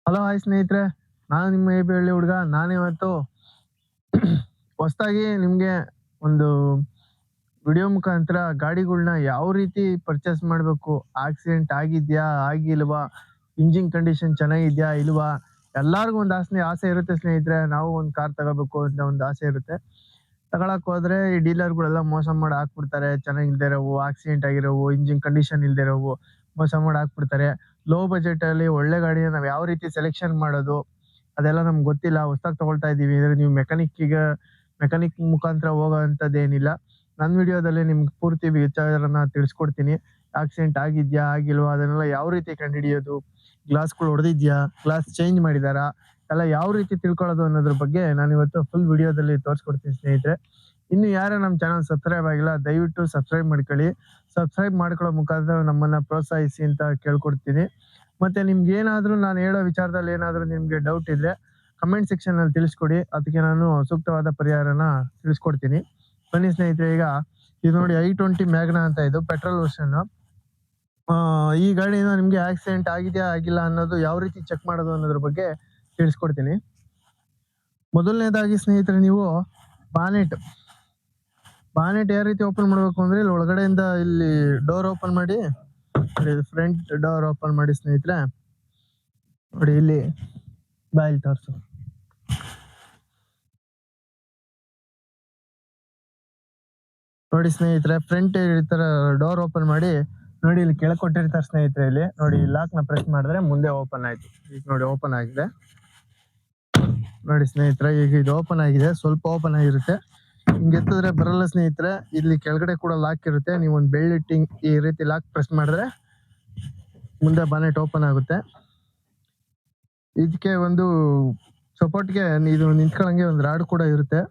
Hello hi ಸ್ನೇಹಿತರೆ, ನಾನು ನಿಮ್ಮ ಎ ಬಿ ಹಳ್ಳಿ ಹುಡುಗ. ನಾನಿವತ್ತು ಹೊಸದಾಗಿ ನಿಮಗೆ ಒಂದು ವಿಡಿಯೋ ಮುಖಾಂತರ ಗಾಡಿಗಳನ್ನ ಯಾವ ರೀತಿ ಪರ್ಚೇಸ್ ಮಾಡಬೇಕು, ಆಕ್ಸಿಡೆಂಟ್ ಆಗಿದ್ಯಾ ಆಗಿಲ್ವಾ, ಇಂಜಿನ್ ಕಂಡೀಷನ್ ಚೆನ್ನಾಗಿದ್ಯಾ ಇಲ್ವಾ, ಎಲ್ಲರಿಗೂ ಒಂದು ಆಸೆ ಇರುತ್ತೆ ಸ್ನೇಹಿತರೆ. ನಾವು ಒಂದು ಕಾರ್ ತಗೋಬೇಕು ಅಂತ ಒಂದು ಆಸೆ ಇರುತ್ತೆ. ತಗೊಳಕ್ ಹೋದ್ರೆ ಈ ಡೀಲರ್ಗಳೆಲ್ಲ ಮೋಸ ಮಾಡಿ ಹಾಕ್ಬಿಡ್ತಾರೆ. ಚೆನ್ನಾಗಿಲ್ದೇ ಇರೋವು, ಆಕ್ಸಿಡೆಂಟ್ ಆಗಿರೋವು, ಇಂಜಿನ್ ಕಂಡೀಷನ್ ಇಲ್ದೇ ಇರೋವು ಮೋಸ ಮಾಡಿ ಹಾಕ್ಬಿಡ್ತಾರೆ. ಲೋ ಬಜೆಟ್ ಅಲ್ಲಿ ಒಳ್ಳೆ ಗಾಡಿನ ನಾವ್ ಯಾವ ರೀತಿ ಸೆಲೆಕ್ಷನ್ ಮಾಡೋದು ಅದೆಲ್ಲ ನಮ್ಗೆ ಗೊತ್ತಿಲ್ಲ. ಹೊಸದಾಗಿ ತಗೊಳ್ತಾ ಇದೀವಿ ಅಂದ್ರೆ ನೀವು ಮೆಕ್ಯಾನಿಕ್ ಮುಖಾಂತರ ಹೋಗೋಂಥದ್ದೇನಿಲ್ಲ. ನನ್ನ ವಿಡಿಯೋದಲ್ಲಿ ನಿಮ್ಗೆ ಪೂರ್ತಿ ವಿಚಾರನ ತಿಳಿಸ್ಕೊಡ್ತೀನಿ. ಆಕ್ಸಿಡೆಂಟ್ ಆಗಿದ್ಯಾ ಆಗಿಲ್ವಾ ಅದನ್ನೆಲ್ಲ ಯಾವ ರೀತಿ ಕಂಡುಹಿಡಿಯೋದು, ಗ್ಲಾಸ್ಗಳು ಹೊಡೆದಿದ್ಯಾ, ಗ್ಲಾಸ್ ಚೇಂಜ್ ಮಾಡಿದಾರಾ, ಎಲ್ಲ ಯಾವ ರೀತಿ ತಿಳ್ಕೊಳ್ಳೋದು ಅನ್ನೋದ್ರ ಬಗ್ಗೆ ನಾನು ಇವತ್ತು ಫುಲ್ ವಿಡಿಯೋದಲ್ಲಿ ತೋರಿಸ್ಕೊಡ್ತೀನಿ ಸ್ನೇಹಿತರೆ. ಇನ್ನು ಯಾರು ನಮ್ಮ ಚಾನಲ್ ಸಬ್ಸ್ಕ್ರೈಬ್ ಆಗಿಲ್ಲ ದಯವಿಟ್ಟು ಸಬ್ಸ್ಕ್ರೈಬ್ ಮಾಡ್ಕೊಳ್ಳಿ. ಸಬ್ಸ್ಕ್ರೈಬ್ ಮಾಡ್ಕೊಳ್ಳೋ ಮುಖಾಂತರ ನಮ್ಮನ್ನ ಪ್ರೋತ್ಸಾಹಿಸಿ ಅಂತ ಕೇಳ್ಕೊಡ್ತೀನಿ. ಮತ್ತೆ ನಿಮ್ಗೆ ಏನಾದ್ರೂ ನಾನು ಹೇಳೋ ವಿಚಾರದಲ್ಲಿ ಏನಾದ್ರೂ ನಿಮ್ಗೆ ಡೌಟ್ ಇದ್ರೆ ಕಮೆಂಟ್ ಸೆಕ್ಷನ್ ಅಲ್ಲಿ ತಿಳಿಸ್ಕೊಡಿ. ಅದಕ್ಕೆ ನಾನು ಸೂಕ್ತವಾದ ಪರಿಹಾರನ ತಿಳಿಸ್ಕೊಡ್ತೀನಿ. ಬನ್ನಿ ಸ್ನೇಹಿತರೆ, ಈಗ ಇದು ನೋಡಿ i20 ಮ್ಯಾಗ್ನಾ ಅಂತ, ಇದು ಪೆಟ್ರೋಲ್ ವರ್ಷನ್. ಈ ಗಾಡಿನ ನಿಮ್ಗೆ ಆಕ್ಸಿಡೆಂಟ್ ಆಗಿದೆಯಾ ಆಗಿಲ್ಲ ಅನ್ನೋದು ಯಾವ ರೀತಿ ಚೆಕ್ ಮಾಡೋದು ಅನ್ನೋದ್ರ ಬಗ್ಗೆ ತಿಳಿಸ್ಕೊಡ್ತೀನಿ. ಮೊದಲನೇದಾಗಿ ಸ್ನೇಹಿತರೆ, ನೀವು ಬಾನೆಟ್ ಯಾವ ರೀತಿ ಓಪನ್ ಮಾಡ್ಬೇಕು ಅಂದ್ರೆ ಇಲ್ಲಿ ಒಳಗಡೆಯಿಂದ ಇಲ್ಲಿ ಡೋರ್ ಓಪನ್ ಮಾಡಿ, ಫ್ರಂಟ್ ಡೋರ್ ಓಪನ್ ಮಾಡಿ ಸ್ನೇಹಿತರೆ. ನೋಡಿ ಇಲ್ಲಿ ಬಾಯಿಲ್ ತೋರ್ಸು. ನೋಡಿ ಸ್ನೇಹಿತರೆ, ಫ್ರಂಟ್ ಈ ತರ ಡೋರ್ ಓಪನ್ ಮಾಡಿ, ನೋಡಿ ಇಲ್ಲಿ ಕೆಳಗೆ ಕೊಟ್ಟಿರ್ತಾರೆ ಸ್ನೇಹಿತರೆ. ಇಲ್ಲಿ ನೋಡಿ ಲಾಕ್ ನ ಪ್ರೆಸ್ ಮಾಡಿದ್ರೆ ಮುಂದೆ ಓಪನ್ ಆಯ್ತು. ಈಗ ನೋಡಿ ಓಪನ್ ಆಗಿದೆ. ನೋಡಿ ಸ್ನೇಹಿತರೆ, ಈಗ ಇದು ಓಪನ್ ಆಗಿದೆ. ಸ್ವಲ್ಪ ಓಪನ್ ಆಗಿರುತ್ತೆ, ಹಿಂಗೆ ಎತ್ತಿದ್ರೆ ಬರಲ್ಲ ಸ್ನೇಹಿತರೆ. ಇಲ್ಲಿ ಕೆಳಗಡೆ ಕೂಡ ಲಾಕ್ ಇರುತ್ತೆ. ನೀವು ಒಂದು ಬೆಳ್ಳಿಟ್ಟು ಈ ರೀತಿ ಲಾಕ್ ಪ್ರೆಸ್ ಮಾಡಿದ್ರೆ ಮುಂದೆ ಬಾನೆಟ್ ಓಪನ್ ಆಗುತ್ತೆ. ಇದಕ್ಕೆ ಒಂದು ಸಪೋರ್ಟ್ಗೆ ಇದು ನಿಂತ್ಕೊಳ್ಳಂಗೆ ಒಂದು ರಾಡ್ ಕೂಡ ಇರುತ್ತೆ.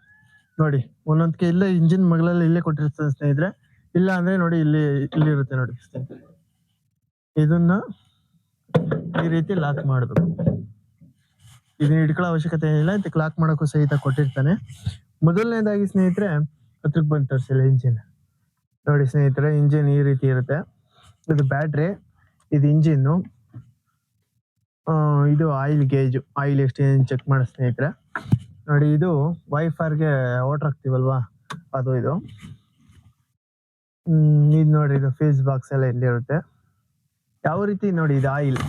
ನೋಡಿ ಒಂದೊಂದಕ್ಕೆ ಇಲ್ಲೇ ಇಂಜಿನ್ ಮಗ್ಲಲ್ಲಿ ಇಲ್ಲೇ ಕೊಟ್ಟಿರ್ತದೆ ಸ್ನೇಹಿತರೆ. ಇಲ್ಲ ಅಂದ್ರೆ ನೋಡಿ ಇಲ್ಲಿ ಇರುತ್ತೆ ನೋಡಿ ಸ್ನೇಹಿತರೆ. ಇದನ್ನ ಈ ರೀತಿ ಲಾಕ್ ಮಾಡಬೇಕು. ಇದನ್ನ ಇಟ್ಕೊಳ್ಳೋ ಅವಶ್ಯಕತೆ ಏನಿಲ್ಲ, ಇದಕ್ಕೆ ಲಾಕ್ ಮಾಡೋಕ್ಕೂ ಸಹಿತ ಕೊಟ್ಟಿರ್ತಾನೆ. ಮೊದಲನೇದಾಗಿ ಸ್ನೇಹಿತರೆ ಹತ್ರಕ್ಕೆ ಬಂದು ತೋರಿಸಿಲ್ಲ ಇಂಜಿನ್. ನೋಡಿ ಸ್ನೇಹಿತರೆ, ಇಂಜಿನ್ ಈ ರೀತಿ ಇರುತ್ತೆ. ಇದು ಬ್ಯಾಟ್ರಿ, ಇದು ಇಂಜಿನ್ನು, ಇದು ಆಯಿಲ್ ಗೇಜ್, ಆಯಿಲ್ ಎಷ್ಟು ಚೆಕ್ ಮಾಡೋ ಸ್ನೇಹಿತರೆ. ನೋಡಿ ಇದು ವೈಫರ್ಗೆ ವಾಟರ್ ಹಾಕ್ತಿವಲ್ವಾ ಅದು. ಇದು ನೋಡಿ, ಇದು ಫೀಸ್ ಬಾಕ್ಸ್ ಎಲ್ಲ ಇಲ್ಲಿರುತ್ತೆ. ಯಾವ ರೀತಿ ನೋಡಿ, ಇದು ಆಯಿಲ್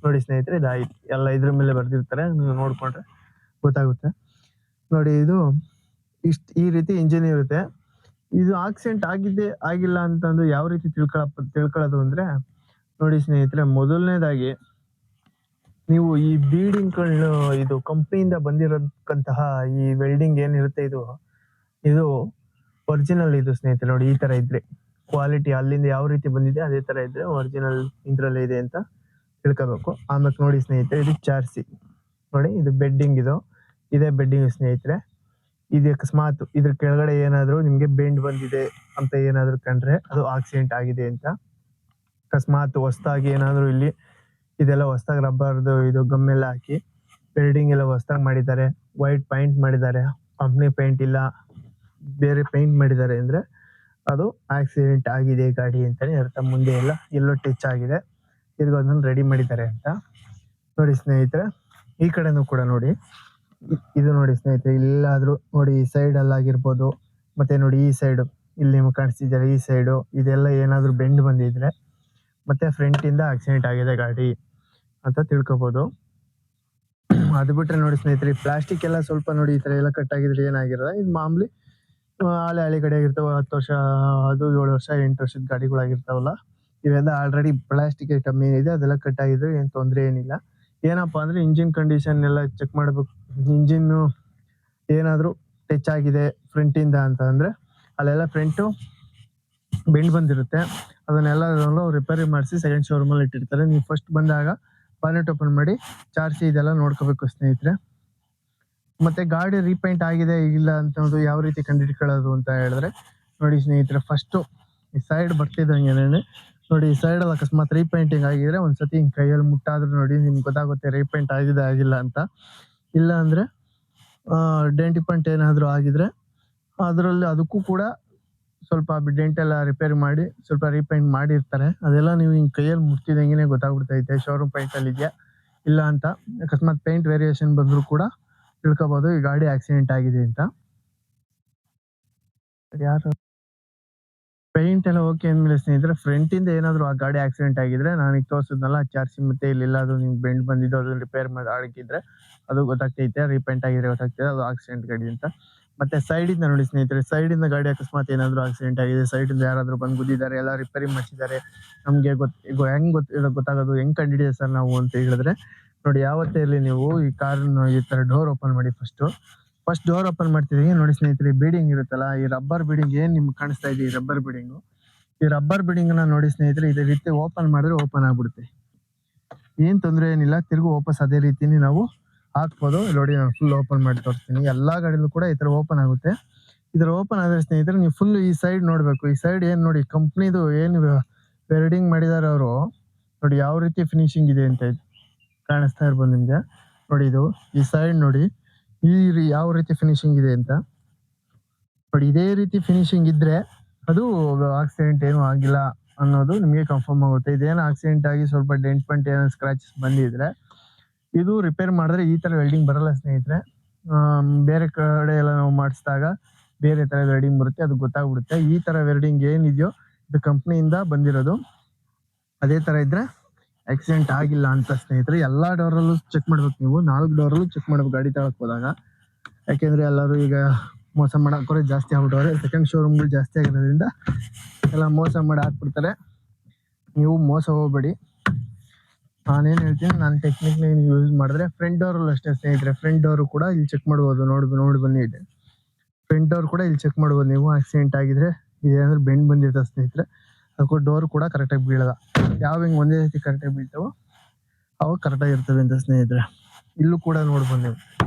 ನೋಡಿ ಸ್ನೇಹಿತರೆ, ಇದು ಆಯಿಲ್ ಎಲ್ಲ ಇದ್ರ ಮೇಲೆ ಬರ್ದಿರ್ತಾರೆ, ನೀವು ನೋಡ್ಕೊಂಡ್ರೆ ಗೊತ್ತಾಗುತ್ತೆ. ನೋಡಿ ಇದು ಈ ರೀತಿ ಇಂಜಿನ್ ಇರುತ್ತೆ. ಇದು ಆಕ್ಸಿಡೆಂಟ್ ಆಗಿದ್ದೆ ಆಗಿಲ್ಲ ಅಂತಂದು ಯಾವ ರೀತಿ ತಿಳ್ಕೊಳ್ಳೋದು ಅಂದ್ರೆ, ನೋಡಿ ಸ್ನೇಹಿತರೆ, ಮೊದಲನೇದಾಗಿ ನೀವು ಈ ಬೀಡಿಂಗ್ ಇದು ಕಂಪ್ನಿಯಿಂದ ಬಂದಿರೋಂತಹ ಈ ವೆಲ್ಡಿಂಗ್ ಏನಿರುತ್ತೆ ಇದು ಒರಿಜಿನಲ್ ಇದು ಸ್ನೇಹಿತರೆ. ನೋಡಿ ಈ ತರ ಇದ್ರೆ ಕ್ವಾಲಿಟಿ ಅಲ್ಲಿಂದ ಯಾವ ರೀತಿ ಬಂದಿದೆ ಅದೇ ತರ ಇದ್ರೆ ಒರಿಜಿನಲ್ ಇದ್ರಲ್ಲೇ ಇದೆ ಅಂತ ತಿಳ್ಕೋಬೇಕು. ಆಮೇಲೆ ನೋಡಿ ಸ್ನೇಹಿತರೆ, ಇದು ಚಾರ್ಸಿ. ನೋಡಿ ಇದು ಬೆಡ್ಡಿಂಗ್, ಇದೇ ಬೆಡ್ಡಿಂಗ್ ಸ್ನೇಹಿತರೆ. ಇದು ಅಕಸ್ಮಾತ್ ಇದ್ರ ಕೆಳಗಡೆ ಏನಾದ್ರು ನಿಮ್ಗೆ ಬೆಂಡ್ ಬಂದಿದೆ ಅಂತ ಏನಾದ್ರು ಕಂಡ್ರೆ ಅದು ಆಕ್ಸಿಡೆಂಟ್ ಆಗಿದೆ ಅಂತ. ಅಕಸ್ಮಾತ್ ಹೊಸದಾಗಿ ಏನಾದ್ರು ಇಲ್ಲಿ ಇದೆಲ್ಲ ಹೊಸದಾಗಿ ರಬ್ಬರ್ದು ಇದು ಗಮ್ ಎಲ್ಲ ಹಾಕಿ ಬಿಲ್ಡಿಂಗ್ ಎಲ್ಲ ಹೊಸದಾಗಿ ಮಾಡಿದ್ದಾರೆ, ವೈಟ್ ಪೈಂಟ್ ಮಾಡಿದ್ದಾರೆ, ಕಂಪ್ನಿ ಪೈಂಟ್ ಇಲ್ಲ ಬೇರೆ ಪೈಂಟ್ ಮಾಡಿದ್ದಾರೆ ಅಂದ್ರೆ ಅದು ಆಕ್ಸಿಡೆಂಟ್ ಆಗಿದೆ ಗಾಡಿ ಅಂತಾನೆ ಅರ್ಥ. ಮುಂದೆ ಎಲ್ಲ ಎಲ್ಲೋ ಟಚ್ ಆಗಿದೆ, ಇದೊಂದನ್ನು ರೆಡಿ ಮಾಡಿದ್ದಾರೆ ಅಂತ. ನೋಡಿ ಸ್ನೇಹಿತರೆ, ಈ ಕಡೆನೂ ಕೂಡ ನೋಡಿ, ಇದು ನೋಡಿ ಸ್ನೇಹಿತರೆ, ಇಲ್ಲಾದ್ರೂ ನೋಡಿ ಈ ಸೈಡ್ ಅಲ್ಲಿ ಆಗಿರ್ಬೋದು, ಮತ್ತೆ ನೋಡಿ ಈ ಸೈಡ್ ಇಲ್ಲಿ ನಿಮ್ಗೆ ಕಾಣಿಸ್ತಿದ್ದಾರೆ ಈ ಸೈಡು, ಇದೆಲ್ಲ ಏನಾದ್ರು ಬೆಂಡ್ ಬಂದಿದ್ರೆ ಮತ್ತೆ ಫ್ರಂಟ್ ಇಂದ ಆಕ್ಸಿಡೆಂಟ್ ಆಗಿದೆ ಗಾಡಿ ಅಂತ ತಿಳ್ಕೊಬಹುದು. ಅದು ಬಿಟ್ರೆ ನೋಡಿ ಸ್ನೇಹಿತರೆ, ಪ್ಲಾಸ್ಟಿಕ್ ಎಲ್ಲ ಸ್ವಲ್ಪ ನೋಡಿ ಈ ತರ ಎಲ್ಲ ಕಟ್ ಆಗಿದ್ರೆ ಏನಾಗಿರಲ್ಲ. ಇದು ಮಾಮೂಲಿ ಹಳೆ ಗಾಡಿ ಆಗಿರ್ತಾವ, 10 ವರ್ಷ, ಅದು 7 ವರ್ಷ 8 ವರ್ಷದ ಗಾಡಿಗಳಾಗಿರ್ತಾವಲ್ಲ, ಇವೆಲ್ಲ ಆಲ್ರೆಡಿ ಪ್ಲಾಸ್ಟಿಕ್ ಐಟಮ್ ಏನಿದೆ ಅದೆಲ್ಲ ಕಟ್ ಆಗಿದ್ರೆ ಏನ್ ತೊಂದ್ರೆ ಏನಿಲ್ಲ. ಏನಪ್ಪಾ ಅಂದ್ರೆ ಇಂಜಿನ್ ಕಂಡೀಷನ್ ಎಲ್ಲ ಚೆಕ್ ಮಾಡ್ಬೇಕು. ಇಂಜಿನ್ ಏನಾದ್ರು ಟಚ್ ಆಗಿದೆ ಫ್ರಂಟ್ ಇಂದ ಅಂತ ಅಂದ್ರೆ ಅಲ್ಲೆಲ್ಲ ಫ್ರಂಟು ಬೆಂಡ್ ಬಂದಿರುತ್ತೆ. ಅದನ್ನೆಲ್ಲ ರಿಪೇರಿ ಮಾಡಿಸಿ ಸೆಕೆಂಡ್ ಶೋರೂಮ್ ಅಲ್ಲಿ ಇಟ್ಟಿರ್ತಾರೆ. ನೀವು ಫಸ್ಟ್ ಬಂದಾಗ ಬಾನೆಟ್ ಓಪನ್ ಮಾಡಿ ಚಾರ್ಸಿ ಇದೆಲ್ಲ ನೋಡ್ಕೋಬೇಕು ಸ್ನೇಹಿತರೆ. ಮತ್ತೆ ಗಾಡಿ ರೀಪೇಂಟ್ ಆಗಿದೆ ಇಲ್ಲ ಅಂತ ಯಾವ ರೀತಿ ಕಂಡುಹಿಡ್ಕೊಳ್ಳೋದು ಅಂತ ಹೇಳಿದ್ರೆ, ನೋಡಿ ಸ್ನೇಹಿತರೆ, ಫಸ್ಟ್ ಈ ಸೈಡ್ ಬರ್ತಿದ್ದಂಗೆ ನೋಡಿ, ಈ ಸೈಡ್ ಅಲ್ಲಿ ಅಕಸ್ಮಾತ್ ರೀಪೇಂಟಿಂಗ್ ಆಗಿದ್ರೆ ಒಂದ್ಸತಿ ಹಿಂಗ್ ಕೈಯಲ್ಲಿ ಮುಟ್ಟಾದ್ರೂ ನೋಡಿ ನಿಮ್ಗೆ ಗೊತ್ತಾಗುತ್ತೆ ರೀಪೇಂಟ್ ಆಗಿದೆ ಆಗಿಲ್ಲ ಅಂತ. ಇಲ್ಲ ಅಂದ್ರೆ ಡೆಂಟ್ ಪಂಟ್ ಏನಾದ್ರು ಆಗಿದ್ರೆ ಅದರಲ್ಲಿ ಅದಕ್ಕೂ ಕೂಡ ಸ್ವಲ್ಪ ಡೆಂಟ್ ಎಲ್ಲ ರಿಪೇರಿ ಮಾಡಿ ಸ್ವಲ್ಪ ರೀಪೇಂಟ್ ಮಾಡಿರ್ತಾರೆ. ಅದೆಲ್ಲ ನೀವು ಹಿಂಗ್ ಕೈಯಲ್ಲಿ ಮುಟ್ತಿದಂಗೆ ಗೊತ್ತಾಗ್ಬಿಡ್ತೈತೆ ಶೋರೂಮ್ ಪೈಂಟ್ ಅಲ್ಲಿ ಇದೆಯಾ ಇಲ್ಲ ಅಂತ ಅಕಸ್ಮಾತ್ ಪೇಂಟ್ ವೇರಿಯೇಷನ್ ಬಂದ್ರು ಕೂಡ ತಿಳ್ಕೊಬಹುದು ಈ ಗಾಡಿ ಆಕ್ಸಿಡೆಂಟ್ ಆಗಿದೆ ಅಂತ. ಯಾರು ಪೇಂಟ್ ಎಲ್ಲ ಓಕೆ ಅಂದ್ಮೇಲೆ ಸ್ನೇಹಿತರೆ, ಫ್ರಂಟ್ ಇಂದ ಏನಾದ್ರು ಆ ಗಾಡಿ ಆಕ್ಸಿಡೆಂಟ್ ಆಗಿದ್ರೆ ನಾನು ಈಗ ತೋರಿಸಿದ್ನಲ್ಲ ಚಾರ್ಜಿ ಮತ್ತೆ ಇಲ್ಲಿ ಅದು ನಿಮ್ಗೆ ಬೆಂಡ್ ಬಂದಿದ್ದು ಅದನ್ನ ರಿಪೇರ್ ಮಾಡಿ ಆಗಿದ್ರೆ ಅದು ಗೊತ್ತಾಗ್ತೈತೆ, ರೀಪೇಂಟ್ ಆಗಿದ್ರೆ ಗೊತ್ತಾಗ್ತದೆ ಅದು ಆಕ್ಸಿಡೆಂಟ್ ಗಾಡಿ ಅಂತ. ಮತ್ತೆ ಸೈಡ್ ಇಂದ ನೋಡಿ ಸ್ನೇಹಿತರೆ, ಸೈಡ್ ಇಂದ ಗಾಡಿ ಅಕಸ್ಮಾತ್ ಏನಾದ್ರು ಆಕ್ಸಿಡೆಂಟ್ ಆಗಿದೆ, ಸೈಡ್ ಇಂದ ಯಾರಾದ್ರೂ ಬಂದು ಗುದ್ದಿದ್ದಾರೆ, ಎಲ್ಲ ರಿಪೇರಿ ಮಾಡಿಸಿದ್ದಾರೆ, ನಮ್ಗೆ ಹೆಂಗ್ ಗೊತ್ತಾಗೋದು, ಹೆಂಗ್ ಕಂಡಿಡಿದೆ ಸರ್ ನಾವು ಅಂತ ಹೇಳಿದ್ರೆ ನೋಡಿ, ಯಾವತ್ತೇ ಇರಲಿ ನೀವು ಈ ಕಾರ್ ಈ ತರ ಡೋರ್ ಓಪನ್ ಮಾಡಿ. ಫಸ್ಟ್ ಡೋರ್ ಓಪನ್ ಮಾಡ್ತಿದೀವಿ ನೋಡಿ ಸ್ನೇಹಿತರೆ, ಬೀಡಿಂಗ್ ಇರುತ್ತಲ್ಲ, ಈ ರಬ್ಬರ್ ಬೀಡಿಂಗ್ ಏನ್ ನಿಮ್ಗೆ ಕಾಣಿಸ್ತಾ ಇದೆ, ಈ ರಬ್ಬರ್ ಬೀಡಿಂಗ್, ಈ ರಬ್ಬರ್ ಬೀಡಿಂಗ್ ನ ನೋಡಿ ಸ್ನೇಹಿತರೆ, ಇದೇ ರೀತಿ ಓಪನ್ ಮಾಡಿದ್ರೆ ಓಪನ್ ಆಗ್ಬಿಡುತ್ತೆ, ಏನ್ ತೊಂದ್ರೆ ಏನಿಲ್ಲ. ತಿರುಗು ವಾಪಸ್ ಅದೇ ರೀತಿನಿ ನಾವು ಹಾಕ್ಬೋದು. ನೋಡಿ ನಾನು ಫುಲ್ ಓಪನ್ ಮಾಡಿ ತೋರಿಸ್ತೀನಿ, ಎಲ್ಲಾ ಗಾಡಿಲೂ ಕೂಡ ಈ ತರ ಓಪನ್ ಆಗುತ್ತೆ. ಇದ್ರ ಓಪನ್ ಆದ್ರೆ ಸ್ನೇಹಿತರೆ ನೀವು ಫುಲ್ ಈ ಸೈಡ್ ನೋಡ್ಬೇಕು. ಈ ಸೈಡ್ ಏನ್ ನೋಡಿ, ಕಂಪ್ನಿದು ಏನ್ ವೆಲ್ಡಿಂಗ್ ಮಾಡಿದಾರೆ ಅವರು, ನೋಡಿ ಯಾವ ರೀತಿ ಫಿನಿಶಿಂಗ್ ಇದೆ ಅಂತ ಕಾಣಿಸ್ತಾ ಇರ್ಬೋದು ನಿಮ್ಗೆ. ನೋಡಿ ಇದು ಈ ಸೈಡ್ ನೋಡಿ, ಯಾವ ರೀತಿ ಫಿನಿಶಿಂಗ್ ಇದೆ ಅಂತ ನೋಡಿ. ಇದೇ ರೀತಿ ಫಿನಿಶಿಂಗ್ ಇದ್ರೆ ಅದು ಆಕ್ಸಿಡೆಂಟ್ ಏನು ಆಗಿಲ್ಲ ಅನ್ನೋದು ನಿಮಗೆ ಕನ್ಫರ್ಮ್ ಆಗುತ್ತೆ. ಇದೇನು ಆಕ್ಸಿಡೆಂಟ್ ಆಗಿ ಸ್ವಲ್ಪ ಡೆಂಟ್ ಪಂಟ್ ಏನೋ ಸ್ಕ್ರಾಚಸ್ ಬಂದಿದ್ರೆ ಇದು ರಿಪೇರ್ ಮಾಡಿದ್ರೆ ಈ ತರ ವೆಲ್ಡಿಂಗ್ ಬರಲ್ಲ ಸ್ನೇಹಿತರೆ. ಬೇರೆ ಕಡೆ ಎಲ್ಲ ನಾವು ಮಾಡಿಸಿದಾಗ ಬೇರೆ ತರ ವೆಲ್ಡಿಂಗ್ ಬರುತ್ತೆ, ಅದು ಗೊತ್ತಾಗ್ಬಿಡುತ್ತೆ. ಈ ತರ ವೆಲ್ಡಿಂಗ್ ಏನಿದೆಯೋ ಇದು ಕಂಪ್ನಿಯಿಂದ ಬಂದಿರೋದು, ಅದೇ ತರ ಇದ್ರೆ ಆಕ್ಸಿಡೆಂಟ್ ಆಗಿಲ್ಲ ಅಂತ ಸ್ನೇಹಿತರೆ. ಎಲ್ಲಾ ಡೋರಲ್ಲೂ ಚೆಕ್ ಮಾಡ್ಬೇಕು ನೀವು, 4 ಡೋರಲ್ಲೂ ಚೆಕ್ ಮಾಡ್ಬೇಕು ಗಾಡಿ ತಗೊಳಕ್ ಹೋದಾಗ. ಯಾಕೆಂದ್ರೆ ಎಲ್ಲರೂ ಈಗ ಮೋಸ ಮಾಡಕೋರೆ ಜಾಸ್ತಿ ಆಗ್ಬಿಟ್ಟವ್ರೆ, ಸೆಕೆಂಡ್ ಶೋರೂಮ್ಗಳು ಜಾಸ್ತಿ ಆಗಿರೋದ್ರಿಂದ ಎಲ್ಲ ಮೋಸ ಮಾಡಿ ಹಾಕ್ಬಿಡ್ತಾರೆ. ನೀವು ಮೋಸ ಹೋಗ್ಬೇಡಿ. ನಾನೇನ್ ಹೇಳ್ತೀನಿ, ನಾನು ಟೆಕ್ನಿಕ್ ಯೂಸ್ ಮಾಡಿದ್ರೆ ಫ್ರಂಟ್ ಡೋರ್ ಅಷ್ಟೇ ಸ್ನೇಹಿತರೆ, ಫ್ರಂಟ್ ಡೋರ್ ಕೂಡ ಇಲ್ಲಿ ಚೆಕ್ ಮಾಡ್ಬೋದು. ನೋಡಿ ಬನ್ನಿ ಇದೆ ಫ್ರಂಟ್ ಡೋರ್ ಕೂಡ ಇಲ್ಲಿ ಚೆಕ್ ಮಾಡ್ಬೋದು ನೀವು. ಆಕ್ಸಿಡೆಂಟ್ ಆಗಿದ್ರೆ ಇದೇನಾದ್ರು ಬೆಂಡ್ ಬಂದಿರ್ತದೆ ಸ್ನೇಹಿತರೆ, ಅದಕ್ಕೂ ಡೋರ್ ಕೂಡ ಕರೆಕ್ಟಾಗಿ ಬೀಳಲ್ಲ. ಯಾವ ಹಿಂಗ್ ಒಂದೇ ರೀತಿ ಕರೆಕ್ಟಾಗಿ ಬೀಳ್ತಾವೋ ಅವು ಕರೆಕ್ಟಾಗಿ ಇರ್ತವೆ ಅಂತ ಸ್ನೇಹಿತರೆ. ಇಲ್ಲೂ ಕೂಡ ನೋಡ್ಬೋದು ನೀವು,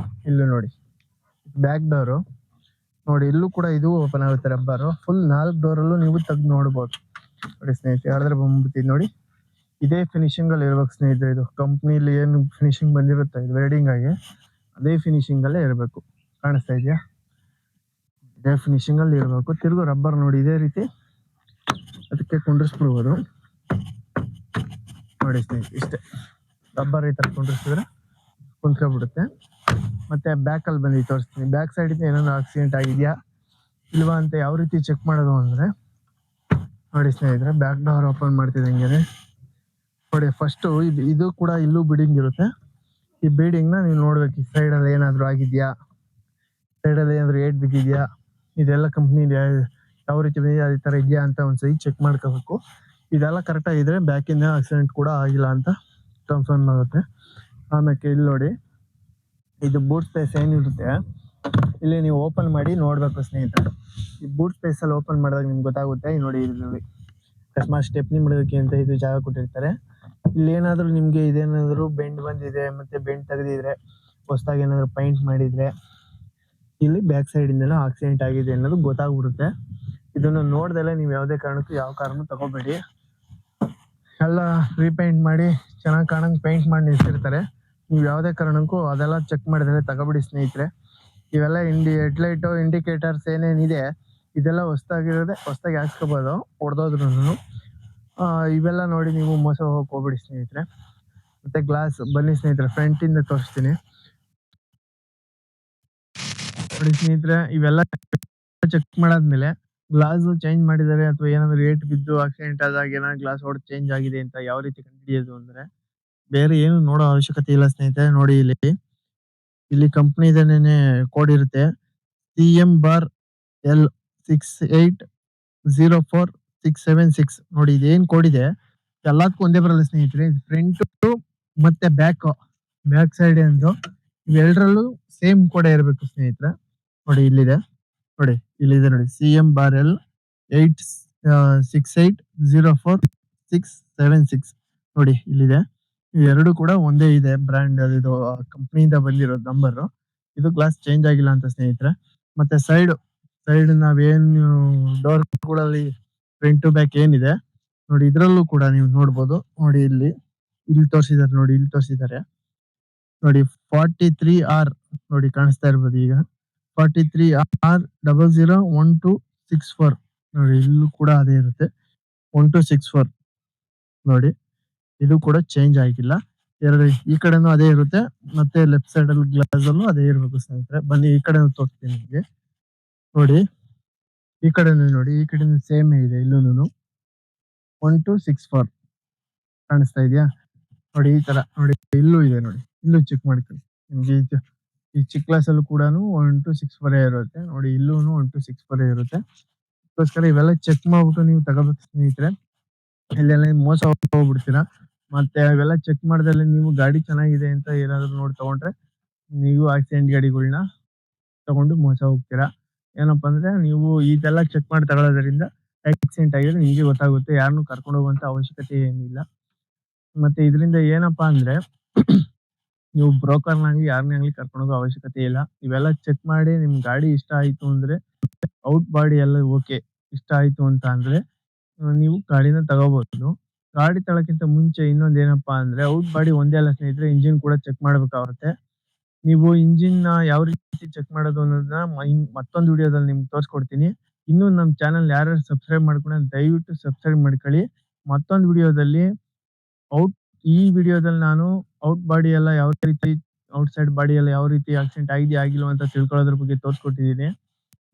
ಇಲ್ಲೂ ನೋಡಿ ಬ್ಯಾಕ್ ಡೋರು ನೋಡಿ, ಇಲ್ಲೂ ಕೂಡ ಇದು ಓಪನ್ ಆಗುತ್ತೆ ರಬ್ಬರು. ಫುಲ್ 4 ಡೋರಲ್ಲೂ ನೀವು ತೆಗ್ದು ನೋಡ್ಬೋದು. ನೋಡಿ ಸ್ನೇಹಿತರೆ, ಹೇಳಿದ್ರೆ ಬಂದ್ಬಿಡ್ತೀವಿ ನೋಡಿ. ಇದೇ ಫಿನಿಶಿಂಗ್ ಅಲ್ಲಿ ಇರ್ಬೇಕು ಸ್ನೇಹಿತರೆ, ಇದು ಕಂಪ್ನಿಲಿ ಏನು ಫಿನಿಶಿಂಗ್ ಬಂದಿರುತ್ತೆ ಇದು ವೆಲ್ಡಿಂಗ್ ಆಗಿ, ಅದೇ ಫಿನಿಶಿಂಗ್ ಅಲ್ಲೇ ಇರಬೇಕು. ಕಾಣಿಸ್ತಾ ಇದೆಯಾ? ಇದೇ ಫಿನಿಶಿಂಗ್ ಅಲ್ಲಿ ಇರಬೇಕು. ತಿರುಗು ರಬ್ಬರ್ ನೋಡಿ ಇದೇ ರೀತಿ ಅದಕ್ಕೆ ಕುಂಡ್ರಿಸ್ಬಿಡ್ಬೋದು. ನೋಡಿ ಸ್ನೇಹಿತರೆ, ಇಷ್ಟೇ ರಬ್ಬರ್ ಈ ತರ ಕುಂಡ್ರಿಸಿದ್ರೆ ಕುಂತ್ಕೊಬಿಡುತ್ತೆ. ಮತ್ತೆ ಬ್ಯಾಕ್ ಅಲ್ಲಿ ಬಂದು ತೋರಿಸ್ತೀನಿ, ಬ್ಯಾಕ್ ಸೈಡ್ ಇಂದ ಏನಾದ್ರು ಆಕ್ಸಿಡೆಂಟ್ ಆಗಿದ್ಯಾ ಇಲ್ವಾ ಅಂತ ಯಾವ ರೀತಿ ಚೆಕ್ ಮಾಡೋದು ಅಂದ್ರೆ ನೋಡಿ ಸ್ನೇಹಿತರೆ, ಬ್ಯಾಕ್ ಡೋರ್ ಓಪನ್ ಮಾಡ್ತಿದ್ದಂಗೆ ನೋಡಿ, ಫಸ್ಟ್ ಇದು ಕೂಡ ಇಲ್ಲೂ ಬೀಡಿಂಗ್ ಇರುತ್ತೆ. ಈ ಬೀಡಿಂಗ್ ನ ನೀವು ನೋಡ್ಬೇಕು, ಈ ಸೈಡ್ ಅಲ್ಲಿ ಏನಾದ್ರು ಆಗಿದ್ಯಾ, ಸೈಡ್ ಅಲ್ಲಿ ಏನಾದ್ರು ಏಟ್ ಬಿದ್ದಿದ್ಯಾ, ಇದೆಲ್ಲ ಕಂಪ್ನಿ ಯಾವ ರೀತಿ ಅದೇ ತರ ಇದೆಯಾ ಅಂತ ಒಂದ್ಸರಿ ಚೆಕ್ ಮಾಡ್ಕೋಬೇಕು. ಇದೆಲ್ಲ ಕರೆಕ್ಟ್ ಆಗಿದ್ರೆ ಬ್ಯಾಕ್ ಇಂದ ಆಕ್ಸಿಡೆಂಟ್ ಕೂಡ ಆಗಿಲ್ಲ ಅಂತ ಕನ್ಫರ್ಮ್ ಆಗುತ್ತೆ. ಆಮೇಲೆ ಇಲ್ಲಿ ನೋಡಿ, ಇದು ಬೂಟ್ ಸ್ಪೇಸ್ ಏನಿರುತ್ತೆ ಇಲ್ಲಿ ನೀವು ಓಪನ್ ಮಾಡಿ ನೋಡ್ಬೇಕು ಸ್ನೇಹಿತರೆ. ಈ ಬೂಟ್ ಸ್ಪೇಸ್ ಅಲ್ಲಿ ಓಪನ್ ಮಾಡಿದಾಗ ನಿಮ್ಗೆ ಗೊತ್ತಾಗುತ್ತೆ. ನೋಡಿ ಇಲ್ಲಿ ಅಕಸ್ಮಾತ್ ಸ್ಟೆಪ್ನಿ ಮಾಡೋದಕ್ಕೆ ಅಂತ ಇದು ಜಾಗ ಕೊಟ್ಟಿರ್ತಾರೆ. ಇಲ್ಲಿ ಏನಾದ್ರು ನಿಮ್ಗೆ ಇದೇನಾದ್ರು ಬೆಂಡ್ ಬಂದಿದೆ, ಮತ್ತೆ ಬೆಂಡ್ ತೆಗೆದಿದ್ರೆ, ಹೊಸದಾಗಿ ಏನಾದ್ರು ಪೈಂಟ್ ಮಾಡಿದ್ರೆ ಇಲ್ಲಿ ಬ್ಯಾಕ್ ಸೈಡ್ ಇಂದ ಆಕ್ಸಿಡೆಂಟ್ ಆಗಿದೆ ಅನ್ನೋದು ಗೊತ್ತಾಗ್ಬಿಡುತ್ತೆ. ಇದನ್ನು ನೋಡ್ದಲೆ ನೀವು ಯಾವುದೇ ಕಾರಣಕ್ಕೂ ಯಾವ ಕಾರನ್ನು ತಗೋಬೇಡಿ. ಎಲ್ಲ ರೀಪೇಂಟ್ ಮಾಡಿ ಚೆನ್ನಾಗಿ ಕಾಣಂಗ್ ಪೇಂಟ್ ಮಾಡಿ ನಿಲ್ಸಿರ್ತಾರೆ. ನೀವು ಯಾವುದೇ ಕಾರಣಕ್ಕೂ ಅದೆಲ್ಲ ಚೆಕ್ ಮಾಡಿದ್ರೆ ತಗೋಬಿಡಿ ಸ್ನೇಹಿತರೆ. ಇವೆಲ್ಲ ಹೆಡ್ಲೈಟು ಇಂಡಿಕೇಟರ್ಸ್ ಏನೇನಿದೆ ಇದೆಲ್ಲ ಹೊಸದಾಗಿ ಹಾಕ್ಸ್ಕೋಬೋದು ಹೊಡೆದೋದ್ರೂ. ಇವೆಲ್ಲ ನೋಡಿ ನೀವು ಮೋಸ ಹೋಗಕ್ ಹೋಗ್ಬಿಡಿ ಸ್ನೇಹಿತರೆ. ಮತ್ತೆ ಗ್ಲಾಸ್ ಬನ್ನಿ ಸ್ನೇಹಿತರೆ, ಫ್ರಂಟ್ ಇಂದ ತೋರಿಸ್ತೀನಿ ನೋಡಿ ಸ್ನೇಹಿತರೆ. ಇವೆಲ್ಲ ಚೆಕ್ ಮಾಡಾದ್ಮೇಲೆ ಗ್ಲಾಸ್ ಚೇಂಜ್ ಮಾಡಿದ್ದಾರೆ ಅಥವಾ ಏನಾದ್ರು ರೇಟ್ ಬಿದ್ದು ಆಕ್ಸಿಡೆಂಟ್ ಆದಾಗ ಏನಾದ್ರು ಗ್ಲಾಸ್ ಹೊಡೆದು ಚೇಂಜ್ ಆಗಿದೆ ಅಂತ ಯಾವ ರೀತಿ ಕಂಡುಹಿಡಿಯೋದು ಅಂದ್ರೆ ಬೇರೆ ಏನು ನೋಡೋ ಅವಶ್ಯಕತೆ ಇಲ್ಲ ಸ್ನೇಹಿತರೆ. ನೋಡಿ ಇಲ್ಲಿ ಕಂಪ್ನಿದೇನೆ ಕೋಡ್ ಇರುತ್ತೆ, CMBAR L6804676. ನೋಡಿ ಇದೇನ್ ಕೋಡ್ ಇದೆ ಎಲ್ಲದಕ್ಕೂ ಒಂದೇ ಬರಲ್ಲ ಸ್ನೇಹಿತರೆ. ಫ್ರಂಟ್ ಮತ್ತೆ ಬ್ಯಾಕ್ ಸೈಡ್ ಎಂದು ಇವೆರಡರಲ್ಲೂ ಸೇಮ್ ಕೋಡ್ ಇರಬೇಕು ಸ್ನೇಹಿತರೆ. ನೋಡಿ ಇಲ್ಲಿದೆ ನೋಡಿ CMBAR L868044676. ನೋಡಿ ಇಲ್ಲಿದೆ, ಇವೆರಡು ಕೂಡ ಒಂದೇ ಇದೆ ಬ್ರ್ಯಾಂಡ್, ಇದು ಕಂಪ್ನಿಯಿಂದ ಬಂದಿರೋ ನಂಬರ್. ಇದು ಗ್ಲಾಸ್ ಚೇಂಜ್ ಆಗಿಲ್ಲ ಅಂತ ಸ್ನೇಹಿತರೆ. ಮತ್ತೆ ಸೈಡ್ ನಾವೇನು ಡೋರ್ ಗಳಲ್ಲಿ ಫ್ರಂಟ್ ಟು ಬ್ಯಾಕ್ ಏನಿದೆ ನೋಡಿ, ಇದ್ರಲ್ಲೂ ಕೂಡ ನೀವು ನೋಡ್ಬೋದು. ನೋಡಿ ಇಲ್ಲಿ ತೋರಿಸಿದ್ದಾರೆ ನೋಡಿ 43R ನೋಡಿ ಕಾಣಿಸ್ತಾ ಇರ್ಬೋದು ಈಗ 43R001264. ನೋಡಿ ಇಲ್ಲೂ ಕೂಡ ಅದೇ ಇರುತ್ತೆ 1264. ನೋಡಿ ಇದು ಕೂಡ ಚೇಂಜ್ ಆಗಿಲ್ಲ. ಎರಡು ಈ ಕಡೆನೂ ಅದೇ ಇರುತ್ತೆ, ಮತ್ತೆ ಲೆಫ್ಟ್ ಸೈಡ್ ಅಲ್ಲಿ ಗ್ಲಾಸ್ ಅಲ್ಲೂ ಅದೇ ಇರ್ಬೇಕು ಸ್ನೇಹಿತರೆ. ಬನ್ನಿ ಈ ಕಡೆ ತೋರಿಸ್ತೀನಿ ನಿಮಗೆ. ನೋಡಿ ಈ ಕಡೆನೂ ನೋಡಿ, ಈ ಕಡೆ ಸೇಮ್ ಇದೆ ಇಲ್ಲೂನು 1264 ಕಾಣಿಸ್ತಾ ಇದೆಯಾ? ನೋಡಿ ಈ ತರ ನೋಡಿ, ಇಲ್ಲೂ ಇದೆ ನೋಡಿ, ಇಲ್ಲೂ ಚೆಕ್ ಮಾಡ್ಕೊಳ್ಳಿ ನಿಮ್ಗೆ. ಈ ಚಿಕ್ಕ ಕ್ಲಾಸ್ ಅಲ್ಲೂ ಕೂಡ 1264 ಇರುತ್ತೆ ನೋಡಿ, ಇಲ್ಲೂನು 1264 ಇರುತ್ತೆ. ಅದಕ್ಕೋಸ್ಕರ ಇವೆಲ್ಲ ಚೆಕ್ ಮಾಡ್ಬಿಟ್ಟು ನೀವು ತಗೋಬೇಕು ಸ್ನೇಹಿತರೆ. ಇಲ್ಲೆಲ್ಲ ಮೋಸ ಹೋಗ್ಬಿಡ್ತೀರಾ. ಮತ್ತೆ ಅವೆಲ್ಲ ಚೆಕ್ ಮಾಡ್ದಲ್ಲಿ ನೀವು ಗಾಡಿ ಚೆನ್ನಾಗಿದೆ ಅಂತ ಏನಾದ್ರು ನೋಡಿ ತಗೊಂಡ್ರೆ ನೀವು ಆಕ್ಸಿಡೆಂಟ್ ಗಾಡಿಗಳನ್ನ ತಗೊಂಡು ಮೋಸ ಹೋಗ್ತೀರಾ. ಏನಪ್ಪಾ ಅಂದ್ರೆ ನೀವು ಇದೆಲ್ಲ ಚೆಕ್ ಮಾಡಿ ತಗೊಳ್ಳೋದ್ರಿಂದ ಆಕ್ಸಿಡೆಂಟ್ ಆಗಿದ್ರೆ ನಿಮ್ಗೆ ಗೊತ್ತಾಗುತ್ತೆ, ಯಾರನ್ನು ಕರ್ಕೊಂಡು ಹೋಗುವಂತ ಅವಶ್ಯಕತೆ ಏನಿಲ್ಲ. ಮತ್ತೆ ಇದರಿಂದ ಏನಪ್ಪಾ ಅಂದ್ರೆ ನೀವು ಬ್ರೋಕರ್ನಾಗ್ಲಿ ಯಾರನ್ನೇ ಆಗ್ಲಿ ಕರ್ಕೊಂಡು ಹೋಗೋ ಅವಶ್ಯಕತೆ ಇಲ್ಲ. ಇವೆಲ್ಲ ಚೆಕ್ ಮಾಡಿ ನಿಮ್ ಗಾಡಿ ಇಷ್ಟ ಆಯ್ತು ಅಂದ್ರೆ, ಔಟ್ ಬಾಡಿ ಎಲ್ಲ ಓಕೆ ಇಷ್ಟ ಆಯ್ತು ಅಂತ ಅಂದ್ರೆ ನೀವು ಗಾಡಿನ ತಗೋಬಹುದು. ಗಾಡಿ ತಗೊಳಕ್ಕಿಂತ ಮುಂಚೆ ಇನ್ನೊಂದ್ ಏನಪ್ಪಾ ಅಂದ್ರೆ, ಔಟ್ ಬಾಡಿ ಒಂದೇ ಅಲ್ಲ ಸ್ನೇಹಿತರೆ, ಇಂಜಿನ್ ಕೂಡ ಚೆಕ್ ಮಾಡ್ಬೇಕಾಗುತ್ತೆ. ನೀವು ಇಂಜಿನ್ ನ ಯಾವ ರೀತಿ ಚೆಕ್ ಮಾಡೋದು ಅನ್ನೋದನ್ನ ಮತ್ತೊಂದು ವಿಡಿಯೋದಲ್ಲಿ ನಿಮ್ಗೆ ತೋರಿಸ್ಕೊಡ್ತೀನಿ. ಇನ್ನು ನಮ್ಮ ಚಾನಲ್ ಯಾರ್ಯಾರು ಸಬ್ಸ್ಕ್ರೈಬ್ ಮಾಡ್ಕೊಂಡ್ರೆ ದಯವಿಟ್ಟು ಸಬ್ಸ್ಕ್ರೈಬ್ ಮಾಡ್ಕೊಳ್ಳಿ. ಮತ್ತೊಂದು ವಿಡಿಯೋದಲ್ಲಿ ಔಟ್ ಈ ವಿಡಿಯೋದಲ್ಲಿ ನಾನು ಔಟ್ ಬಾಡಿ ಎಲ್ಲ ಯಾವ ರೀತಿ, ಔಟ್ ಸೈಡ್ ಬಾಡಿ ಎಲ್ಲ ಯಾವ ರೀತಿ ಆಕ್ಸಿಡೆಂಟ್ ಆಗಿದೆಯಾ ಆಗಿಲ್ವಾ ಅಂತ ತಿಳ್ಕೊಳ್ಳೋದ್ರ ಬಗ್ಗೆ ತೋರಿಸ್ಕೊಟ್ಟಿದ್ದೀನಿ.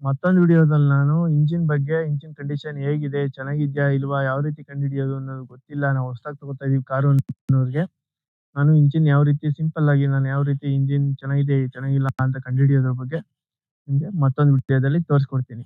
ಮತ್ತೊಂದು ವಿಡಿಯೋದಲ್ಲಿ ನಾನು ಇಂಜಿನ್ ಬಗ್ಗೆ, ಇಂಜಿನ್ ಕಂಡೀಷನ್ ಹೇಗಿದೆ, ಚೆನ್ನಾಗಿದ್ಯಾ ಇಲ್ವಾ, ಯಾವ ರೀತಿ ಕಂಡುಹಿಡಿಯೋದು ಅನ್ನೋದು ಗೊತ್ತಿಲ್ಲ, ನಾವು ಹೊಸದಾಗಿ ತಗೋತಾ ಇದೀವಿ ಕಾರು ಅನ್ನೋರಿಗೆ ನಾನು ಇಂಜಿನ್ ಯಾವ ರೀತಿ ಸಿಂಪಲ್ ಆಗಿ ನಾನು ಯಾವ ರೀತಿ ಇಂಜಿನ್ ಚೆನ್ನಾಗಿದೆ ಚೆನ್ನಾಗಿಲ್ಲ ಅಂತ ಕಂಡುಹಿಡಿಯೋದ್ರ ಬಗ್ಗೆ ನಿಮ್ಗೆ ಮತ್ತೊಂದು ವಿಡಿಯೋದಲ್ಲಿ ತೋರಿಸ್ಕೊಡ್ತೀನಿ.